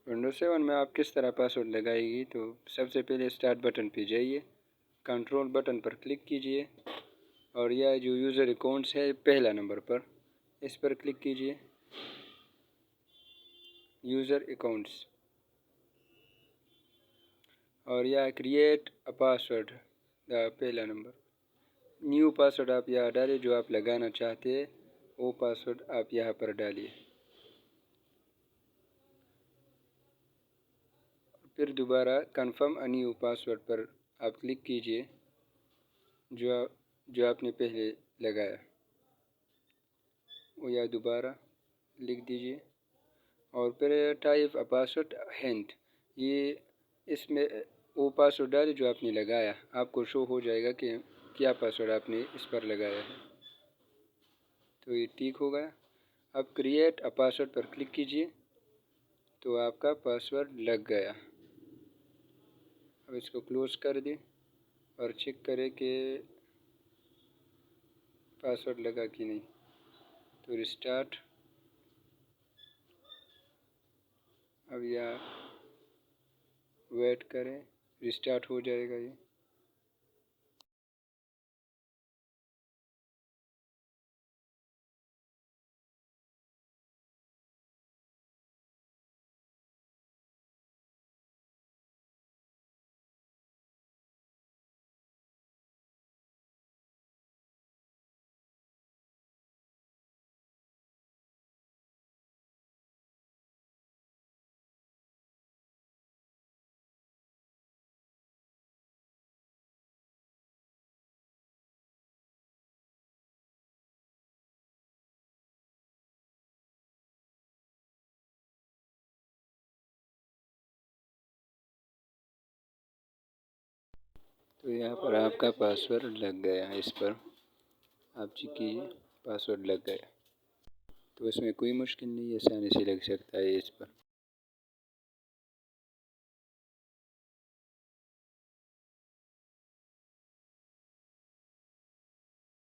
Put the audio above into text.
Windows 7 में आप किस तरह पासवर्ड लगाएगी, तो सबसे पहले स्टार्ट बटन पे जाइए, कंट्रोल बटन पर क्लिक कीजिए और यह जो यूज़र अकाउंट्स है पहला नंबर पर, इस पर क्लिक कीजिए। यूज़र अकाउंट्स और यह क्रिएट अ पासवर्ड पहला नंबर। न्यू पासवर्ड आप यहाँ डालिए, जो आप लगाना चाहते हैं वो पासवर्ड आप यहाँ पर डालिए। फिर दोबारा कंफर्म अ न्यू पासवर्ड पर आप क्लिक कीजिए, जो आपने पहले लगाया वो यहाँ दोबारा लिख दीजिए और फिर टाइप अ पासवर्ड हिंट, ये इसमें वो पासवर्ड डालिए जो आपने लगाया। आपको शो हो जाएगा कि क्या पासवर्ड आपने इस पर लगाया है। तो ये ठीक हो गया। अब क्रिएट अ पासवर्ड पर क्लिक कीजिए तो आपका पासवर्ड लग गया। अब इसको क्लोज कर दें और चेक करें कि पासवर्ड लगा कि नहीं। तो रिस्टार्ट, अब यहाँ वेट करें, रिस्टार्ट हो जाएगा ये। तो यहाँ पर आपका पासवर्ड लग गया, इस पर आप चेक कीजिए, पासवर्ड लग गया। तो इसमें कोई मुश्किल नहीं है, आसानी से लग सकता है इस पर।